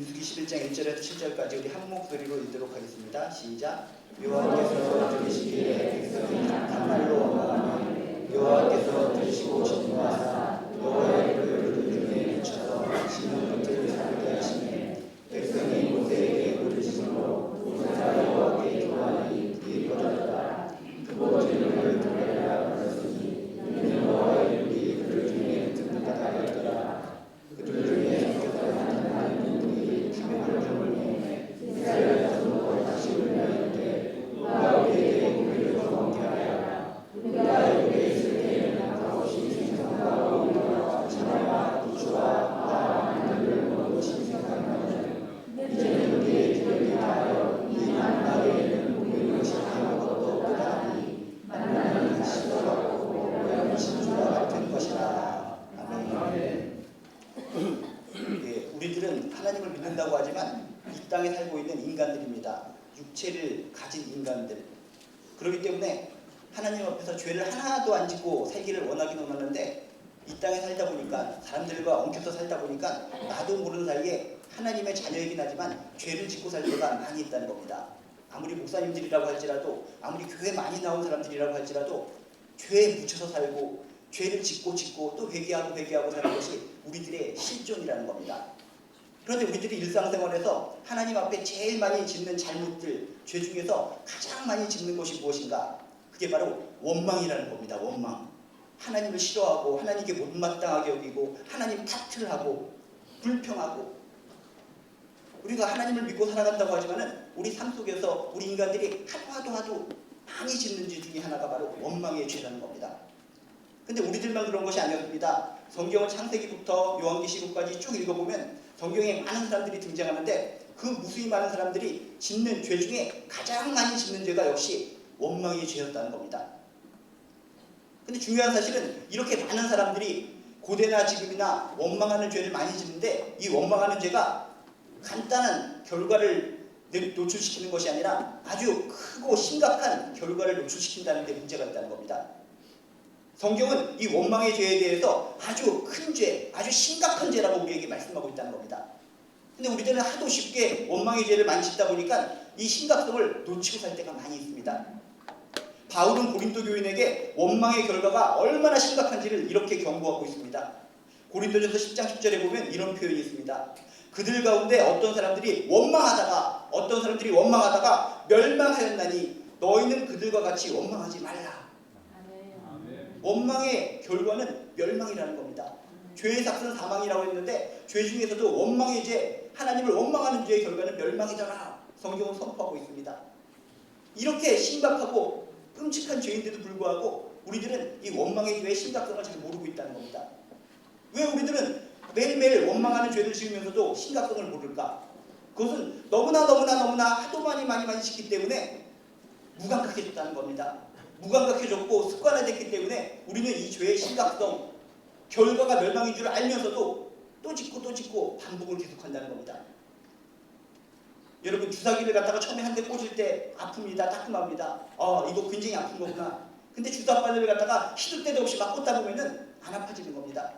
민수기 11장 1절에서 7절까지 우리 한 목소리로 읽도록 하겠습니다. 시작. 여호와께서 들으시기에 백성이 한 말로 원망하면 여호와께서 들으시고 진노하사 여호와의 그 중에 미쳐서 지는 것을 살게 하시네. 백성이 모세에게 부르심으로 모세가 여호와께 기도하니 불이 꺼졌다. 그 죄를 돌려라 하였으니 이는 여호와의 눈이 그들 중에 듣는다가 하였더라. 그들 중에 성격을 나타나는 눈이 타명을 저물매 이스라엘 자손으로 다시 울려있는데 우리가 우리에게 우리를 경험케 하라. 우리가 여기에 있을 때에는 아까워시 생선과 오이와 참외와 고추와 파와 마늘을 먹었이 생각나는 이제는 우리의 기력이 다하여 이 만나에는 우리는 것이 아무것도 없다니 만나는 다시 돌아오고 모양이 진주와 같은 것이라. 아멘. 예, 우리들은 하나님을 믿는다고 하지만 이 땅에 살고 있는 인간들입니다. 육체를 가진 인간들. 그렇기 때문에 하나님 앞에서 죄를 하나도 안 짓고 살기를 원하기는 원하는데 이 땅에 살다 보니까 사람들과 엉켜서 살다 보니까 나도 모르는 사이에 하나님의 자녀이긴 하지만 죄를 짓고 살 때가 많이 있다는 겁니다. 아무리 목사님들이라고 할지라도 아무리 교회 많이 나온 사람들이라고 할지라도 죄에 묻혀서 살고 죄를 짓고 또 회개하고 사는 것이 우리들의 실존이라는 겁니다. 그런데 우리들이 일상생활에서 하나님 앞에 제일 많이 짓는 잘못들, 죄 중에서 가장 많이 짓는 것이 무엇인가? 그게 바로 원망이라는 겁니다. 원망. 하나님을 싫어하고 하나님께 못마땅하게 여기고 하나님 탓을 하고 불평하고. 우리가 하나님을 믿고 살아간다고 하지만은 우리 삶 속에서 우리 인간들이 하도 많이 짓는 죄 중에 하나가 바로 원망의 죄라는 겁니다. 근데 우리들만 그런 것이 아니었습니다. 성경은 창세기부터 요한계시록까지 쭉 읽어보면 성경에 많은 사람들이 등장하는데 그 무수히 많은 사람들이 짓는 죄 중에 가장 많이 짓는 죄가 역시 원망의 죄였다는 겁니다. 근데 중요한 사실은 이렇게 많은 사람들이 고대나 지금이나 원망하는 죄를 많이 짓는데 이 원망하는 죄가 간단한 결과를 노출시키는 것이 아니라 아주 크고 심각한 결과를 노출시킨다는 데 문제가 있다는 겁니다. 성경은 이 원망의 죄에 대해서 아주 큰 죄, 아주 심각한 죄라고 우리에게 말씀하고 있다는 겁니다. 근데 우리들은 하도 쉽게 원망의 죄를 많이 짓다 보니까 이 심각성을 놓치고 살 때가 많이 있습니다. 바울은 고린도 교인에게 원망의 결과가 얼마나 심각한지를 이렇게 경고하고 있습니다. 고린도전서 10장 10절에 보면 이런 표현이 있습니다. 그들 가운데 어떤 사람들이 원망하다가 멸망하였나니 너희는 그들과 같이 원망하지 말라. 원망의 결과는 멸망이라는 겁니다. 죄의 삭은 사망이라고 했는데 죄 중에서도 원망의 죄, 하나님을 원망하는 죄의 결과는 멸망이잖아. 성경은 선포하고 있습니다. 이렇게 심각하고 끔찍한 죄인데도 불구하고 우리들은 이 원망의 죄의 심각성을 잘 모르고 있다는 겁니다. 왜 우리들은 매일매일 원망하는 죄를 지으면서도 심각성을 모를까? 그것은 너무나 하도 많이 짓기 때문에 무감각해졌다는 겁니다. 무감각해졌고 습관화됐기 때문에 우리는 이 죄의 심각성, 결과가 멸망인 줄 알면서도 또 짓고 반복을 계속한다는 겁니다. 여러분 주사기를 갖다가 처음에 한 대 꽂을 때 아픕니다. 따끔합니다. 이거 굉장히 아픈 거구나. 근데 주사바늘을 갖다가 시도 때도 없이 막 꽂다 보면은 안 아파지는 겁니다.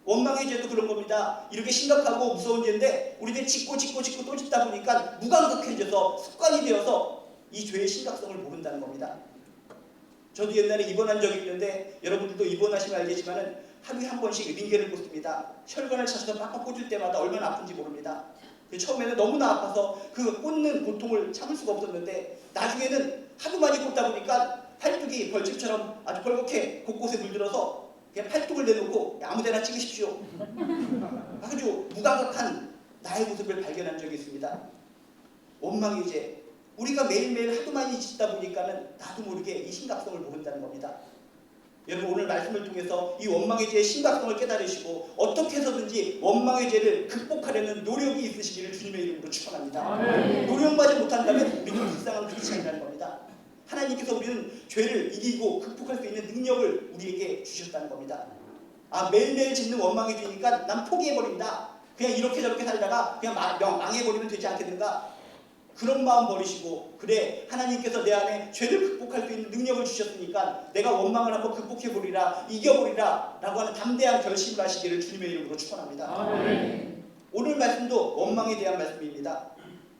원망의 죄도 그런 겁니다. 이렇게 심각하고 무서운 죄인데 우리들이 짓고 또 짓다 보니까 무감각해져서 습관이 되어서 이 죄의 심각성을 모른다는 겁니다. 저도 옛날에 입원한 적이 있는데 여러분들도 입원하시면 알겠지만은 하루에 한 번씩 링겔을 꽂습니다. 혈관을 찾아서 빡빡 꽂을 때마다 얼마나 아픈지 모릅니다. 처음에는 너무나 아파서 그 꽂는 고통을 참을 수가 없었는데 나중에는 하도 많이 꽂다 보니까 팔뚝이 벌집처럼 아주 벌겋게 곳곳에 물들어서 그냥 팔뚝을 내놓고 아무데나 찍으십시오. 아주 무감각한 나의 모습을 발견한 적이 있습니다. 원망의 죄. 우리가 매일매일 하도 많이 짓다 보니까는 나도 모르게 이 심각성을 모른다는 겁니다. 여러분 오늘 말씀을 통해서 이 원망의 죄의 심각성을 깨달으시고 어떻게 해서든지 원망의 죄를 극복하려는 노력이 있으시기를 주님의 이름으로 축원합니다. 노력마저 못한다면 우리는 불쌍한 크리스찬이라는 겁니다. 하나님께서 우리는 죄를 이기고 극복할 수 있는 능력을 우리에게 주셨다는 겁니다. 매일매일 짓는 원망의 죄니까 난 포기해버린다. 그냥 이렇게 저렇게 살다가 그냥 망해버리면 되지 않겠는가? 그런 마음 버리시고 그래 하나님께서 내 안에 죄를 극복할 수 있는 능력을 주셨으니까 내가 원망을 한번 극복해보리라 이겨보리라 라고 하는 담대한 결심을 하시기를 주님의 이름으로 축원합니다. 오늘 말씀도 원망에 대한 말씀입니다.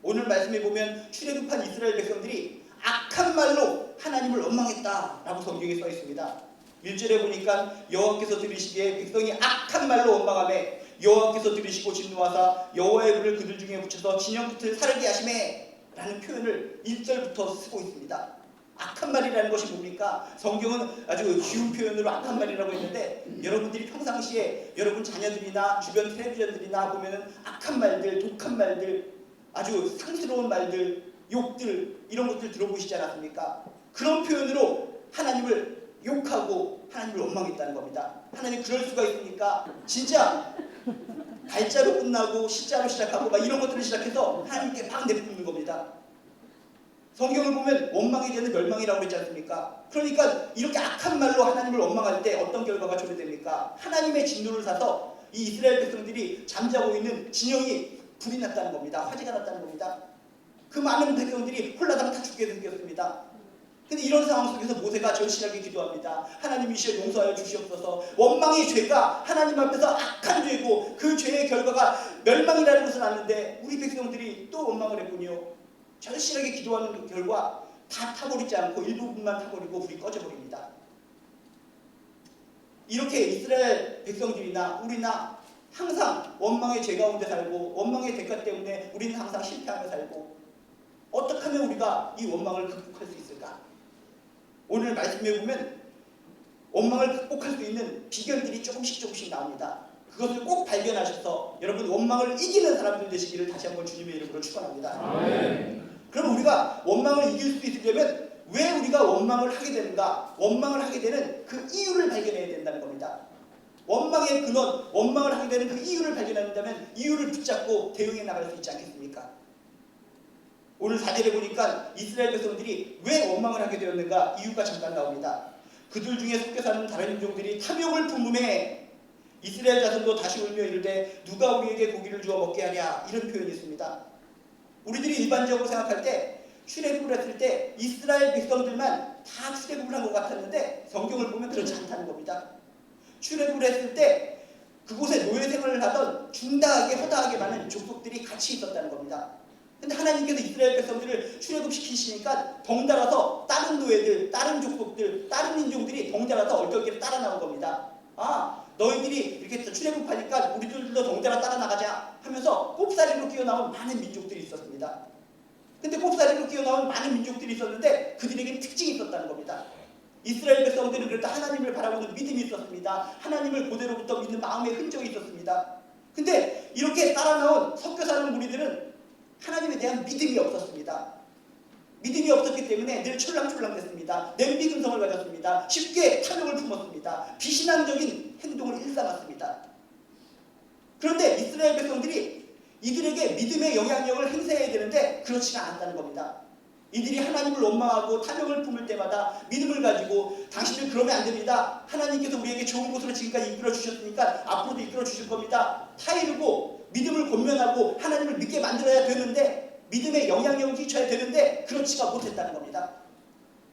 오늘 말씀에 보면 출애굽한 이스라엘 백성들이 악한 말로 하나님을 원망했다라고 성경에 써 있습니다. 1절에 보니까 여호와께서 들으시기에 백성이 악한 말로 원망하매 여호와께서 들으시고 진노하사 여호와의 불을 그들 중에 붙여서 진영 끝을 사르게 하시매 라는 표현을 1절부터 쓰고 있습니다. 악한 말이라는 것이 뭡니까? 성경은 아주 쉬운 표현으로 악한 말이라고 했는데 여러분들이 평상시에 여러분 자녀들이나 주변 텔레비전들이나 보면은 악한 말들, 독한 말들, 아주 상스러운 말들, 욕들 이런 것들 들어보시지 않았습니까? 그런 표현으로 하나님을 욕하고 하나님을 원망했다는 겁니다. 하나님 그럴 수가 있습니까? 진짜 달자로 끝나고 시자로 시작하고 막 이런 것들을 시작해서 하나님께 막 내뿜는 겁니다. 성경을 보면 원망이 되는 멸망이라고 그랬지 않습니까? 그러니까 이렇게 악한 말로 하나님을 원망할 때 어떤 결과가 초래됩니까? 하나님의 진노를 사서 이 이스라엘 백성들이 잠자고 있는 진영이 불이 났다는 겁니다. 화재가 났다는 겁니다. 그 많은 백성들이 홀라당 다 죽게 생겼습니다. 근데 이런 상황 속에서 모세가 절실하게 기도합니다. 하나님이시여 용서하여 주시옵소서. 원망의 죄가 하나님 앞에서 악한 죄고 그 죄의 결과가 멸망이라는 것을 아는데 우리 백성들이 또 원망을 했군요. 절실하게 기도하는 결과 다 타버리지 않고 일부분만 타버리고 불이 꺼져버립니다. 이렇게 이스라엘 백성들이나 우리나 항상 원망의 죄 가운데 살고 원망의 대가 때문에 우리는 항상 실패하며 살고 어떻게 하면 우리가 이 원망을 극복할 수 있을까? 오늘 말씀에 보면 원망을 극복할 수 있는 비결들이 조금씩 나옵니다. 그것을 꼭 발견하셔서 여러분 원망을 이기는 사람들 되시기를 다시 한번 주님의 이름으로 축원합니다. 아멘. 그럼 우리가 원망을 이길 수 있으려면 왜 우리가 원망을 하게 되는가? 원망을 하게 되는 그 이유를 발견해야 된다는 겁니다. 원망의 근원, 원망을 하게 되는 그 이유를 발견한다면 이유를 붙잡고 대응해 나갈 수 있지 않겠습니까? 오늘 4절에 보니까 이스라엘 백성들이 왜 원망을 하게 되었는가? 이유가 잠깐 나옵니다. 그들 중에 섞여 사는 다른 인종들이 탐욕을 품음에 이스라엘 자손도 다시 울며 이르되 누가 우리에게 고기를 주어 먹게 하랴 이런 표현이 있습니다. 우리들이 일반적으로 생각할 때 출애굽을 했을 때 이스라엘 백성들만 다 출애굽을 한 것 같았는데 성경을 보면 그렇지 않다는 겁니다. 출애굽을 했을 때 그곳에 노예 생활을 하던 중다하게 허다하게 많은 족속들이 같이 있었다는 겁니다. 근데 하나님께서 이스라엘 백성들을 출애굽시키시니까 덩달아서 다른 노예들, 다른 족속들, 다른 인종들이 덩달아서 얼떨결에 따라 나온 겁니다. 아, 너희들이 이렇게 출애굽하니까 우리들도 덩달아 따라 나가자 하면서 꼽사리로 끼어나온 많은 민족들이 있었습니다. 근데 꼽사리로 끼어나온 많은 민족들이 있었는데 그들에게는 특징이 있었다는 겁니다. 이스라엘 백성들은 그랬다 하나님을 바라보는 믿음이 있었습니다. 하나님을 그대로부터 믿는 마음의 흔적이 있었습니다. 근데 이렇게 따라 나온 섞여 사는 무리들은 하나님에 대한 믿음이 없었습니다. 믿음이 없었기 때문에 늘 촐랑촐랑댔습니다. 냄비근성을 가졌습니다. 쉽게 탐욕을 품었습니다. 비신앙적인 행동을 일삼았습니다. 그런데 이스라엘 백성들이 이들에게 믿음의 영향력을 행사해야 되는데 그렇지가 않았다는 겁니다. 이들이 하나님을 원망하고 탐욕을 품을 때마다 믿음을 가지고 당신들 그러면 안 됩니다. 하나님께서 우리에게 좋은 곳으로 지금까지 이끌어 주셨으니까 앞으로도 이끌어 주실 겁니다. 타이르고 믿음을 권면하고 하나님을 믿게 만들어야 되는데 믿음의 영향력을 끼쳐야 되는데 그렇지가 못했다는 겁니다.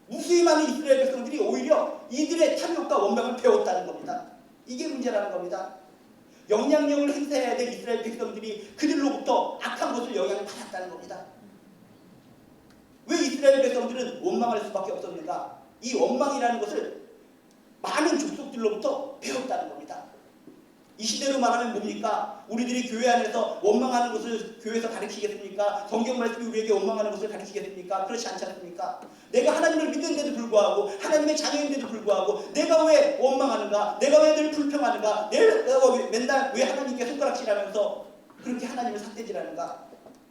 무수히 많은 이스라엘 백성들이 오히려 이들의 탐욕과 원망을 배웠다는 겁니다. 이게 문제라는 겁니다. 영향력을 행사해야 될 이스라엘 백성들이 그들로부터 악한 것을 영향을 받았다는 겁니다. 왜 이스라엘 백성들은 원망할 수밖에 없었는가? 이 원망이라는 것을 많은 족속들로부터 배웠다는 겁니다. 이 시대로 말하면 뭡니까? 우리들이 교회 안에서 원망하는 것을 교회에서 가르치겠습니까? 성경 말씀이 우리에게 원망하는 것을 가르치겠습니까? 그렇지 않지 않습니까? 내가 하나님을 믿는데도 불구하고 하나님의 자녀인데도 불구하고 내가 왜 원망하는가? 내가 왜 늘 불평하는가? 내가 맨날 왜 하나님께 손가락질하면서 그렇게 하나님을 삿대질하는가?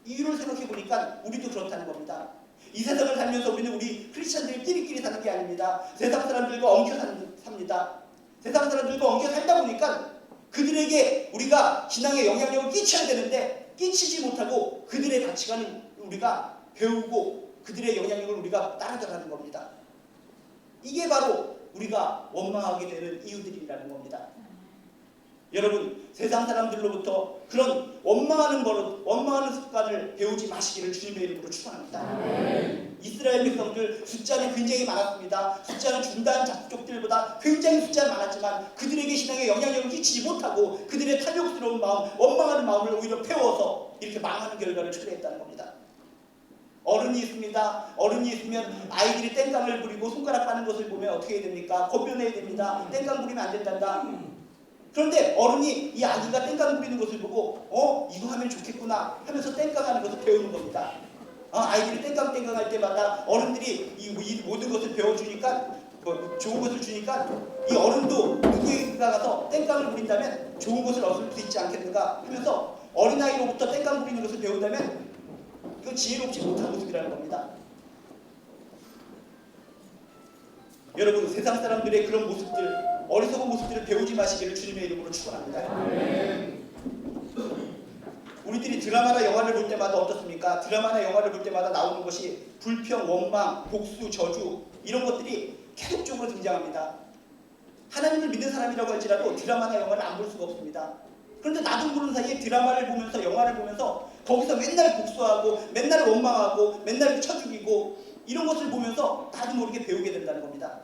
이유를 생각해 보니까 우리도 그렇다는 겁니다. 이 세상을 살면서 우리는 우리 크리스천들이 끼리끼리 사는 게 아닙니다. 세상 사람들과 엉켜 삽니다. 세상 사람들과 엉켜 살다 보니까 그들에게 우리가 신앙의 영향력을 끼쳐야 되는데 끼치지 못하고 그들의 가치관을 우리가 배우고 그들의 영향력을 우리가 따라가는 겁니다. 이게 바로 우리가 원망하게 되는 이유들이라는 겁니다. 여러분, 세상 사람들로부터 그런 원망하는 버릇, 원망하는 습관을 배우지 마시기를 주님의 이름으로 축원합니다. 이스라엘 백성들 숫자는 굉장히 많았습니다. 숫자는 중단 족속들보다 굉장히 숫자는 많았지만 그들에게 신앙에 영향력을 끼치지 못하고 그들의 탐욕스러운 마음, 원망하는 마음을 오히려 태워서 이렇게 망하는 결과를 초래했다는 겁니다. 어른이 있습니다. 어른이 있으면 아이들이 땡깡을 부리고 손가락 빠는 것을 보면 어떻게 해야 됩니까? 권면해야 됩니다. 땡깡 부리면 안 된단다. 그런데 어른이 이 아기가 땡깡 부리는 것을 보고 이거 하면 좋겠구나 하면서 땡깡하는 것을 배우는 겁니다. 아이들이 땡깡 할 때마다 어른들이 이 모든 것을 배워주니까 좋은 것을 주니까 이 어른도 누구에게가 가서 땡깡을 부린다면 좋은 것을 얻을 수 있지 않겠는가 하면서 어린아이로부터 땡깡 부리는 것을 배운다면 이건 지혜롭지 못한 모습이라는 겁니다. 여러분, 세상 사람들의 그런 모습들, 어리석은 모습들을 배우지 마시기를 주님의 이름으로 축원합니다. 우리들이 드라마나 영화를 볼 때마다 어떻습니까? 드라마나 영화를 볼 때마다 나오는 것이 불평, 원망, 복수, 저주 이런 것들이 계속적으로 등장합니다. 하나님을 믿는 사람이라고 할지라도 드라마나 영화를 안 볼 수가 없습니다. 그런데 나도 모르는 사이에 드라마를 보면서 영화를 보면서 거기서 맨날 복수하고 맨날 원망하고 맨날 쳐 죽이고 이런 것을 보면서 나도 모르게 배우게 된다는 겁니다.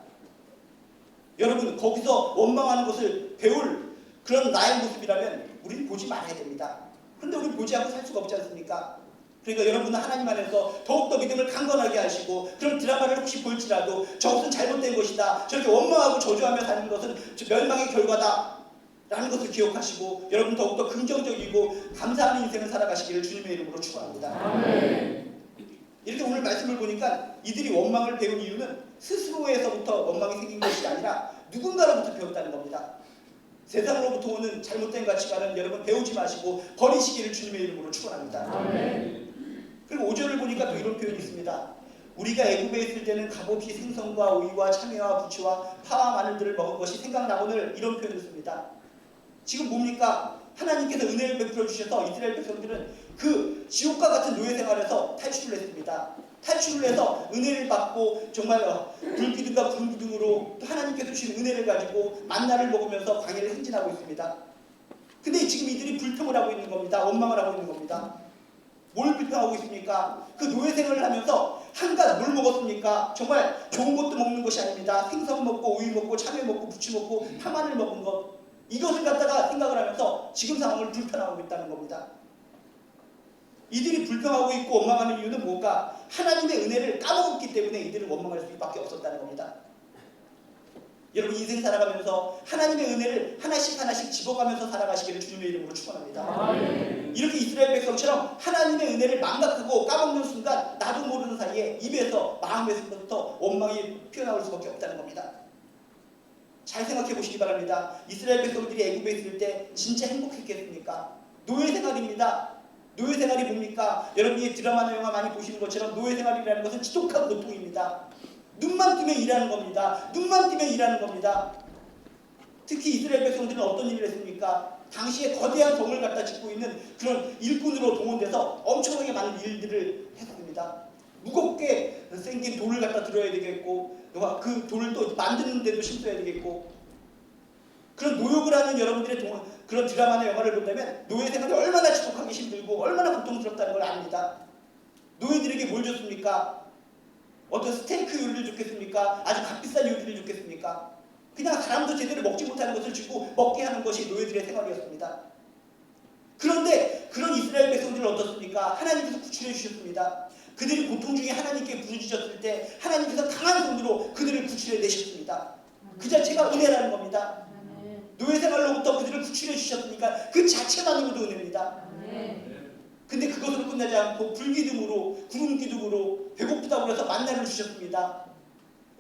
여러분, 거기서 원망하는 것을 배울 그런 나의 모습이라면 우리는 보지 말아야 됩니다. 그런데 우리는 보지 않고 살 수가 없지 않습니까? 그러니까 여러분은 하나님 안에서 더욱더 믿음을 강건하게 하시고 그런 드라마를 혹시 볼지라도 저것은 잘못된 것이다, 저렇게 원망하고 저주하며 사는 것은 멸망의 결과다 라는 것을 기억하시고 여러분 더욱더 긍정적이고 감사하는 인생을 살아가시기를 주님의 이름으로 축원합니다. 아멘. 이렇게 오늘 말씀을 보니까 이들이 원망을 배운 이유는 스스로에서부터 원망이 생긴 것이 아니라 누군가로부터 배웠다는 겁니다. 세상으로부터 오는 잘못된 가치관은 여러분 배우지 마시고 버리시기를 주님의 이름으로 축원합니다. 아멘. 그리고 5절을 보니까 또 이런 표현이 있습니다. 우리가 애굽에 있을 때는 값없이 생선과 오이와 참외와 부추와 파와 마늘들을 먹은 것이 생각나오늘 이런 표현을 씁니다. 지금 뭡니까? 하나님께서 은혜를 베풀어 주셔서 이스라엘 백성들은 그 지옥과 같은 노예 생활에서 탈출을 했습니다. 탈출을 해서 은혜를 받고 정말 불기둥과 구름기둥으로 또 하나님께서 주신 은혜를 가지고 만나를 먹으면서 광야를 행진하고 있습니다. 근데 지금 이들이 불평을 하고 있는 겁니다. 원망을 하고 있는 겁니다. 뭘 불평하고 있습니까? 그 노예 생활을 하면서 한갓 뭘 먹었습니까? 정말 좋은 것도 먹는 것이 아닙니다. 생선 먹고 오이 먹고 참외 먹고 부추 먹고 파마늘 먹은 것, 이것을 갖다가 생각을 하면서 지금 상황을 불평하고 있다는 겁니다. 이들이 불평하고 있고 원망하는 이유는 뭔가? 하나님의 은혜를 까먹었기 때문에 이들은 원망할 수밖에 없었다는 겁니다. 여러분, 인생 살아가면서 하나님의 은혜를 하나씩 집어가면서 살아가시기를 주님의 이름으로 축원합니다. 이렇게 이스라엘 백성처럼 하나님의 은혜를 망각하고 까먹는 순간 나도 모르는 사이에 입에서 마음에서부터 원망이 피어나올 수밖에 없다는 겁니다. 잘 생각해 보시기 바랍니다. 이스라엘 백성들이 애굽에 있을 때 진짜 행복했겠습니까? 노예 생활입니다. 노예 생활이 뭡니까? 여러분이 드라마나 영화 많이 보시는 것처럼 노예 생활이라는 것은 지독한 고통입니다. 눈만 뜨면 일하는 겁니다. 눈만 뜨면 일하는 겁니다. 특히 이스라엘 백성들은 어떤 일을 했습니까? 당시에 거대한 성을 갖다 짓고 있는 그런 일꾼으로 동원돼서 엄청나게 많은 일들을 했습니다. 무겁게 생긴 돌을 갖다 들어야 되겠고 그 돌을 또 만드는 데도 힘써야 되겠고, 그런 노역을 하는 여러분들의 그런 드라마나 영화를 본다면 노예 생활이 얼마나 지독하기 힘들고 얼마나 고통스럽다는 걸 압니다. 노예들에게 뭘 줬습니까? 어떤 스테이크 요리를 줬겠습니까? 아주 값비싼 요리를 줬겠습니까? 그냥 사람도 제대로 먹지 못하는 것을 주고 먹게 하는 것이 노예들의 생활이었습니다. 그런데 그런 이스라엘 백성들은 어떻습니까? 하나님께서 구출해 주셨습니다. 그들이 고통 중에 하나님께 부르짖었을 때 하나님께서 강한 손으로 그들을 구출해 내셨습니다. 그 자체가 은혜라는 겁니다. 노예 생활로부터 그들을 구출해 주셨으니까 그 자체만으로도 은혜입니다. 근데 그것으로 끝나지 않고 불기둥으로 구름기둥으로 배고프다고 해서 만나를 주셨습니다.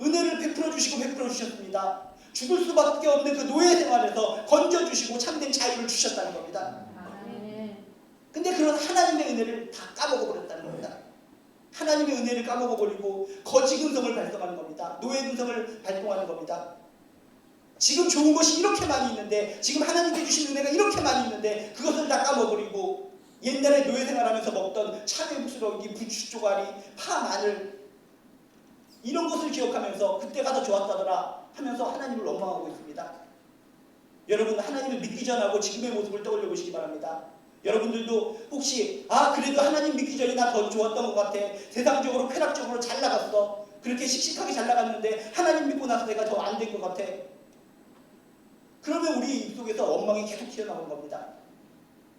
은혜를 베풀어 주셨습니다. 죽을 수밖에 없는 그 노예 생활에서 건져주시고 참된 자유를 주셨다는 겁니다. 근데 그런 하나님의 은혜를 다 까먹어버렸다는 겁니다. 하나님의 은혜를 까먹어버리고 거짓 근성을 발동하는 겁니다. 노예 근성을 발동하는 겁니다. 지금 좋은 것이 이렇게 많이 있는데, 지금 하나님께 주신 은혜가 이렇게 많이 있는데 그것을 다 까먹어버리고 옛날에 노예 생활하면서 먹던 참외 부스러기, 부추 쪼가리, 파, 마늘 이런 것을 기억하면서 그때가 더 좋았다더라 하면서 하나님을 원망하고 있습니다. 여러분 하나님을 믿기 전하고 지금의 모습을 떠올려 보시기 바랍니다. 여러분들도 혹시 그래도 하나님 믿기 전이 나 더 좋았던 것 같아. 세상적으로 쾌락적으로 잘 나갔어. 그렇게 씩씩하게 잘 나갔는데 하나님 믿고 나서 내가 더 안 된 것 같아. 그러면 우리 입속에서 원망이 계속 튀어나오는 겁니다.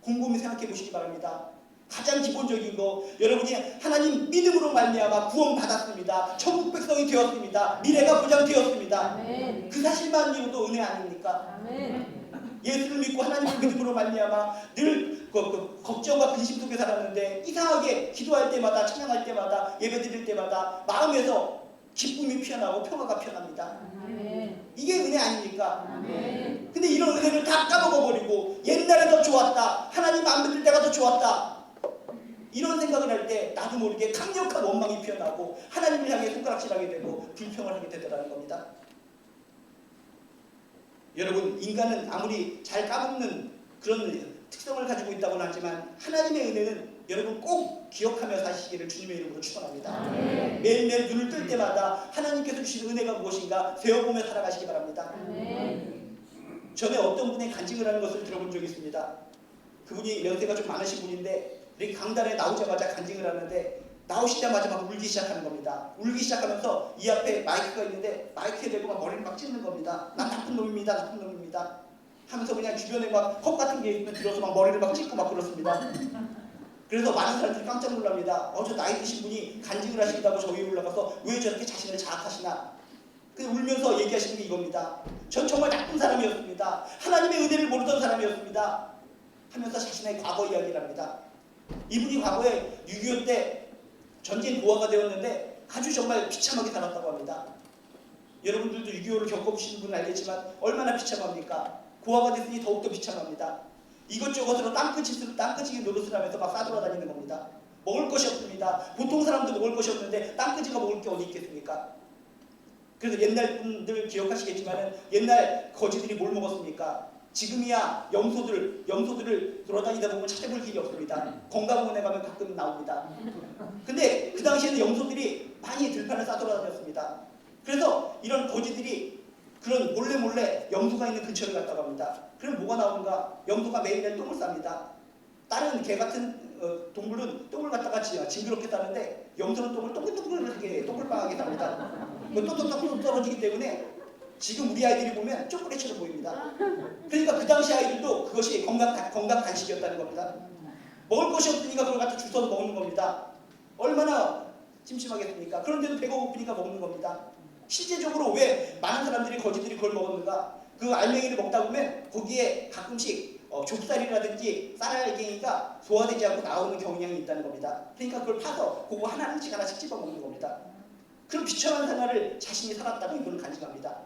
곰곰이 생각해 보시기 바랍니다. 가장 기본적인 거, 여러분이 하나님 믿음으로 말미암아 구원받았습니다. 천국 백성이 되었습니다. 미래가 보장되었습니다. 아멘. 그 사실만으로도 은혜 아닙니까? 아멘. 예수를 믿고 하나님을 믿음으로 말미암아 늘 걱정과 근심 속에 살았는데 이상하게 기도할 때마다, 찬양할 때마다, 예배드릴 때마다 마음에서 기쁨이 피어나고 평화가 피어납니다. 아멘. 이게 은혜 아닙니까? 아멘. 근데 이런 은혜를 다 까먹어버리고 옛날에 더 좋았다, 하나님 안 믿을 때가 더 좋았다, 이런 생각을 할 때 나도 모르게 강력한 원망이 피어나고 하나님을 향해 손가락질하게 되고 불평을 하게 되더라는 겁니다. 여러분, 인간은 아무리 잘 까먹는 그런 특성을 가지고 있다고는 하지만 하나님의 은혜는 여러분 꼭 기억하며 사시기를 주님의 이름으로 축원합니다. 매일매일 눈을 뜰 때마다 하나님께서 주신 은혜가 무엇인가 세어보며 살아가시기 바랍니다. 전에 어떤 분이 간증을 하는 것을 들어본 적이 있습니다. 그분이 연세가 좀 많으신 분인데 이렇게 강단에 나오자마자 간증을 하는데 나오시자마자 막 울기 시작하는 겁니다. 울기 시작하면서 이 앞에 마이크가 있는데 마이크에 대고 막 머리를 막 찢는 겁니다. 난 나쁜 놈입니다. 나쁜 놈입니다. 하면서 그냥 주변에 막 컵 같은 게 있으면 들어서 막 머리를 막 찢고 막 그렇습니다. 그래서 많은 사람들이 깜짝 놀랍니다. 저 나이 드신 분이 간증을 하신다고 저 위에 올라가서 왜 저렇게 자신을 자학하시나. 울면서 얘기하시는 게 이겁니다. 전 정말 나쁜 사람이었습니다. 하나님의 은혜를 모르던 사람이었습니다. 하면서 자신의 과거 이야기를 합니다. 이분이 과거에 6.25 때 전쟁 고아가 되었는데 아주 정말 비참하게 살았다고 합니다. 여러분들도 6.25를 겪어보시는 분은 알겠지만 얼마나 비참합니까? 고아가 됐으니 더욱더 비참합니다. 이것저것으로 땅끝이게 노릇을 하면서 막 싸돌아다니는 겁니다. 먹을 것이 없습니다. 보통 사람도 먹을 것이 없는데 땅끝이가 먹을 게 어디 있겠습니까? 그래서 옛날 분들 기억하시겠지만 옛날 거지들이 뭘 먹었습니까? 지금이야 염소들을 돌아다니다 보면 찾아볼 길이 없습니다. 건강원에 가면 가끔 나옵니다. 근데 그 당시에는 염소들이 많이 들판을 싸돌아다녔습니다. 그래서 이런 거지들이 그런 몰래 염소가 있는 근처를 갔다고 합니다. 그럼 뭐가 나오는가? 염소가 매일매일 똥을 쌉니다. 다른 개 같은 동물은 똥을 갖다가 징그럽게 싸는데 염소는 똥을 동글동글하게 똥글빵하게 쌉니다. 똑똑똑 떨어지기 때문에 지금 우리 아이들이 보면 초콜릿처럼 보입니다. 그러니까 그 당시 아이들도 그것이 건강 간식이었다는 겁니다. 먹을 것이 없으니까 그걸 갖다 주워서 먹는 겁니다. 얼마나 찜찜하겠습니까? 그런데도 배가 고프니까 먹는 겁니다. 실제적으로 왜 많은 사람들이 거지들이 그걸 먹었는가? 그 알맹이를 먹다 보면 거기에 가끔씩 좁쌀이라든지 쌀알갱이가 소화되지 않고 나오는 경향이 있다는 겁니다. 그러니까 그걸 파서 그거 하나씩 집어 먹는 겁니다. 그런 비참한 생활을 자신이 살았다고 이분은 간증합니다.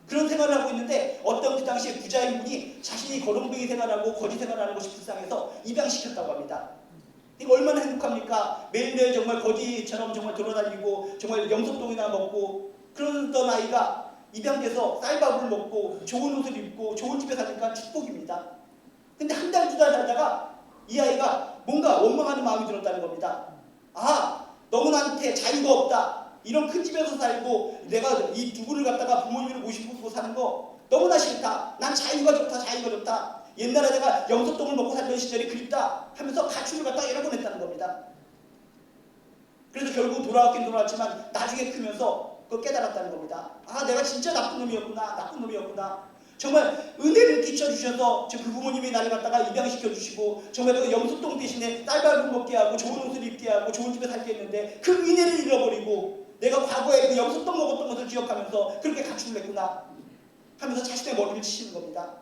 그런 생활을 하고 있는데 어떤 그 당시에 부자인 분이 자신이 거렁뱅이 생활하고 거지 생활하는 것이 불쌍해서 입양시켰다고 합니다. 이거 얼마나 행복합니까? 매일매일 정말 거지처럼 정말 돌아다니고 정말 염소똥이나 먹고 그러던 아이가 입양돼서 쌀밥을 먹고 좋은 옷을 입고 좋은 집에 사니까 축복입니다. 근데 한 달, 두 달 살다가 이 아이가 뭔가 원망하는 마음이 들었다는 겁니다. 너무 나한테 자유가 없다. 이런 큰 집에서 살고 내가 이 두 분을 갖다가 부모님을 모시고 사는 거 너무나 싫다. 난 자유가 좋다. 옛날에 내가 염소똥을 먹고 살던 시절이 그립다 하면서 가출을 갖다가 여러 번 했다는 겁니다. 그래서 결국 돌아왔긴 돌아왔지만 나중에 크면서 그걸 깨달았다는 겁니다. 내가 진짜 나쁜 놈이었구나. 정말 은혜를 끼쳐주셔서 그 부모님이 나를 갖다가 입양시켜주시고 정말 그 염소똥 대신에 쌀밥을 먹게 하고 좋은 옷을 입게 하고 좋은 집에 살게 했는데 그 은혜를 잃어버리고 내가 과거에 그 염소똥 먹었던 것을 기억하면서 그렇게 가출을 했구나 하면서 자신의 머리를 치시는 겁니다.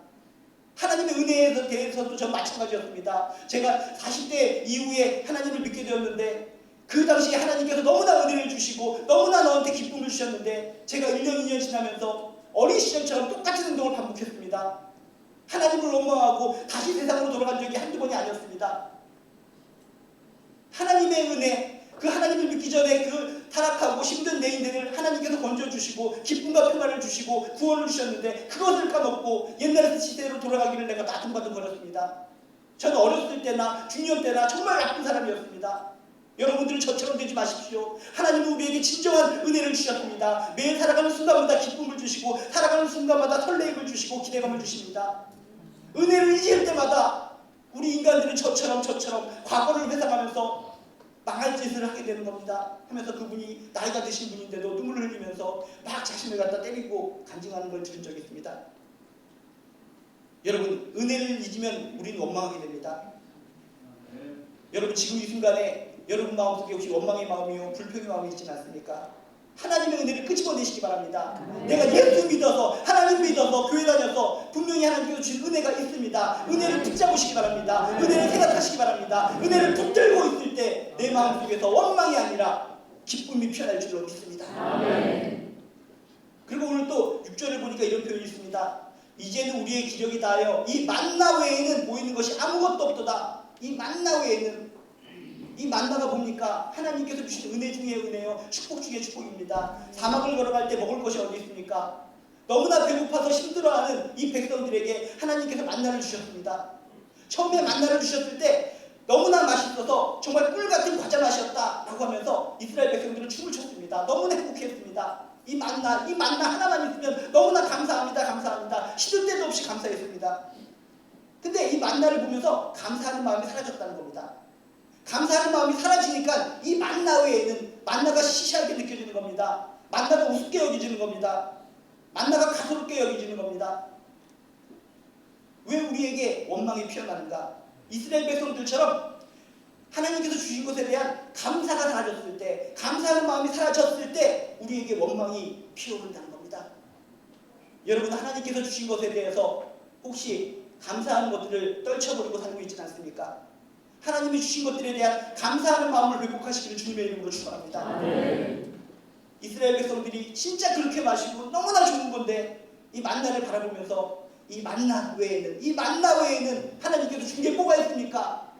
하나님의 은혜에 대해서도 전 마찬가지였습니다. 제가 40대 이후에 하나님을 믿게 되었는데 그 당시에 하나님께서 너무나 은혜를 주시고 너무나 너한테 기쁨을 주셨는데 제가 1년 2년 지나면서 어린 시절처럼 똑같은 행동을 반복했습니다. 하나님을 원망하고 다시 세상으로 돌아간 적이 한두 번이 아니었습니다. 하나님의 은혜, 그 하나님을 믿기 전에 그 타락하고 힘든 내 인생을 하나님께서 건져주시고 기쁨과 평안을 주시고 구원을 주셨는데 그것을 까먹고 옛날 시대로 돌아가기를 내가 나둥바둥거렸습니다. 저는 어렸을 때나 중년 때나 정말 나쁜 사람이었습니다. 여러분들은 저처럼 되지 마십시오. 하나님은 우리에게 진정한 은혜를 주셨습니다. 매일 살아가는 순간마다 기쁨을 주시고 살아가는 순간마다 설레임을 주시고 기대감을 주십니다. 은혜를 잊을 때마다 우리 인간들은 저처럼 과거를 회상하면서 망할 짓을 하게 되는 겁니다. 하면서 그분이 나이가 드신 분인데도 눈물을 흘리면서 막 자신을 갖다 때리고 간증하는 걸 들은 적이 있습니다. 여러분, 은혜를 잊으면 우리는 원망하게 됩니다. 여러분, 지금 이 순간에 여러분 마음속에 혹시 원망의 마음이요 불평의 마음이 있지 않습니까? 하나님의 은혜를 끄집어내시기 바랍니다. 내가 예수 믿어서 하나님 믿어서 교회 다녀서 분명히 하나님께서 주신 은혜가 있습니다. 은혜를 붙잡으시기 바랍니다. 은혜를 생각하시기 바랍니다. 은혜를 붙들고 있을 때 내 마음속에서 원망이 아니라 기쁨이 피어날 줄로 믿습니다. 그리고 오늘 또 6절을 보니까 이런 표현이 있습니다. 이제는 우리의 기력이 다하여 이 만나 외에는 보이는 것이 아무것도 없도다. 이 만나 외에는, 이 만나가 뭡니까? 하나님께서 주신 은혜 중에 은혜요, 축복 중에 축복입니다. 사막을 걸어갈 때 먹을 것이 어디 있습니까? 너무나 배고파서 힘들어하는 이 백성들에게 하나님께서 만나를 주셨습니다. 처음에 만나를 주셨을 때 너무나 맛있어서 정말 꿀같은 과자 맛이었다 라고 하면서 이스라엘 백성들은 춤을 췄습니다. 너무나 행복했습니다. 이 만나 하나만 있으면 너무나 감사합니다. 시도 때도 없이 감사했습니다. 근데 이 만나를 보면서 감사하는 마음이 사라졌다는 겁니다. 감사하는 마음이 사라지니까 이 만나 외에는 만나가 시시하게 느껴지는 겁니다. 만나가 우습게 여겨지는 겁니다. 만나가 가소롭게 여겨지는 겁니다. 왜 우리에게 원망이 피어나는가? 이스라엘 백성들처럼 하나님께서 주신 것에 대한 감사가 사라졌을 때, 감사하는 마음이 사라졌을 때 우리에게 원망이 피어오른다는 겁니다. 여러분, 하나님께서 주신 것에 대해서 혹시 감사하는 것들을 떨쳐버리고 살고 있지는 않습니까? 하나님이 주신 것들에 대한 감사하는 마음을 회복하시기를 주님의 이름으로 축원합니다. 이스라엘 백성들이 진짜 그렇게 마시고 너무나 좋은 건데 이 만나를 바라보면서 이 만나 외에는 하나님께서 주신 게 뭐가 있습니까?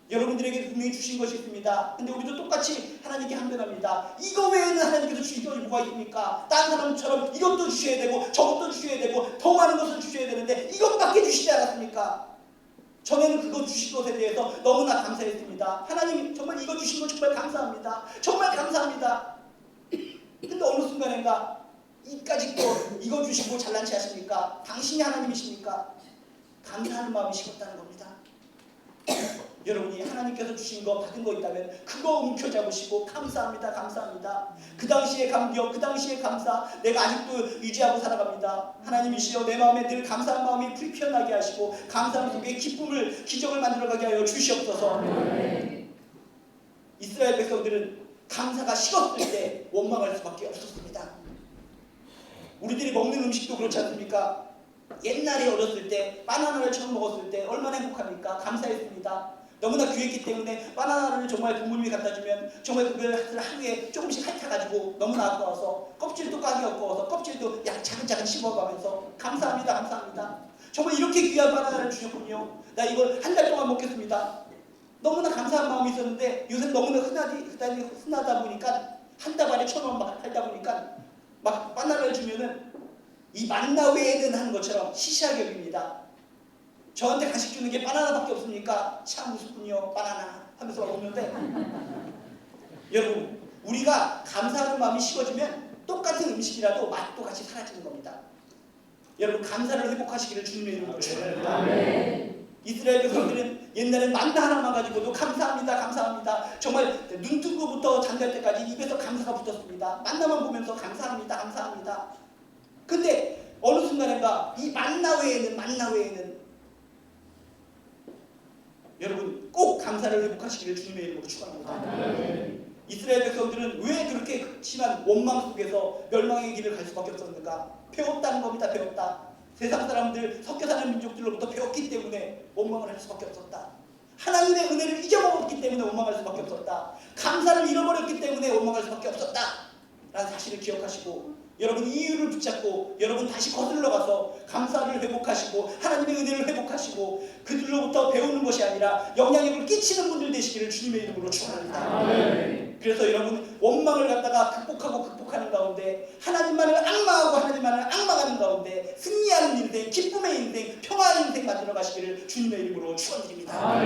여러분들에게 분명히 주신 것이 있습니다. 근데 우리도 똑같이 하나님께 항변합니다. 이거 외에는 하나님께서 주신 것이 뭐가 있습니까? 다른 사람처럼 이것도 주셔야 되고 저것도 주셔야 되고 더 많은 것을 주셔야 되는데 이것밖에 주시지 않았습니까? 전에는 그거 주신 것에 대해서 너무나 감사했습니다. 하나님 정말 이거 주신 거 정말 감사합니다. 정말 감사합니다. 근데 어느 순간인가 이까짓 거 이거 주시고 잘난 체 하십니까? 당신이 하나님이십니까? 감사하는 마음이 식었다는 겁니다. 여러분이 하나님께서 주신 거 받은 거 있다면 그거 움켜잡으시고 감사합니다. 그 당시의 감격, 그 당시의 감사 내가 아직도 유지하고 살아갑니다. 하나님이시여 내 마음에 늘 감사한 마음이 불편하게 하시고 감사함 속에 기쁨을 기적을 만들어가게 하여 주시옵소서. 이스라엘 백성들은 감사가 식었을 때 원망할 수밖에 없었습니다. 우리들이 먹는 음식도 그렇지 않습니까? 옛날에 어렸을 때 바나나를 처음 먹었을 때 얼마나 행복합니까? 감사했습니다. 너무나 귀했기 때문에 바나나를 정말 부모님이 갖다 주면 정말 그걸 하루에 조금씩 핥아가지고 너무나 아까워서 껍질도 까기 아까워서 껍질도 차근차근 씹어가면서 감사합니다. 정말 이렇게 귀한 바나나를 주셨군요. 나 이걸 한 달 동안 먹겠습니다. 너무나 감사한 마음이 있었는데 요새 너무나 흔하다 보니까 한 다발에 1,000원 막 팔다 보니까 막 바나나를 주면은 이 만나 외에는 하는 것처럼 시시하게 여깁니다. 저한테 간식 주는 게 바나나밖에 없습니까? 참 무섭군요. 바나나 하면서 먹는데 여러분, 우리가 감사하는 마음이 식어지면 똑같은 음식이라도 맛도 같이 사라지는 겁니다. 여러분, 감사를 회복하시기를 주님의 이름으로 축원합니다. 이스라엘 백성들은 옛날엔 만나 하나만 가지고도 감사합니다. 정말 눈 뜬 거부터 잠잘 때까지 입에서 감사가 붙었습니다. 만나만 보면서 감사합니다. 근데 어느 순간인가 이 만나 외에는 여러분 꼭 감사를 회복하시기를 주님의 이름으로 축원합니다. 이스라엘 백성들은 왜 그렇게 심한 원망 속에서 멸망의 길을 갈 수밖에 없었는가? 배웠다는 겁니다. 배웠다. 세상 사람들, 섞여 사는 민족들로부터 배웠기 때문에 원망을 할 수밖에 없었다. 하나님의 은혜를 잊어먹었기 때문에 원망할 수밖에 없었다. 감사를 잃어버렸기 때문에 원망할 수밖에 없었다 라는 사실을 기억하시고 여러분 이유를 붙잡고 여러분 다시 거슬러 가서 감사를 회복하시고 하나님의 은혜를 회복하시고 그들로부터 배우는 것이 아니라 영향력을 끼치는 분들 되시기를 주님의 이름으로 축원합니다. 그래서 여러분 원망을 갖다가 극복하는 가운데 하나님만을 악망하는 가운데 승리하는 인생, 기쁨의 인생, 평화의 인생 만들어 가시기를 주님의 이름으로 축원드립니다.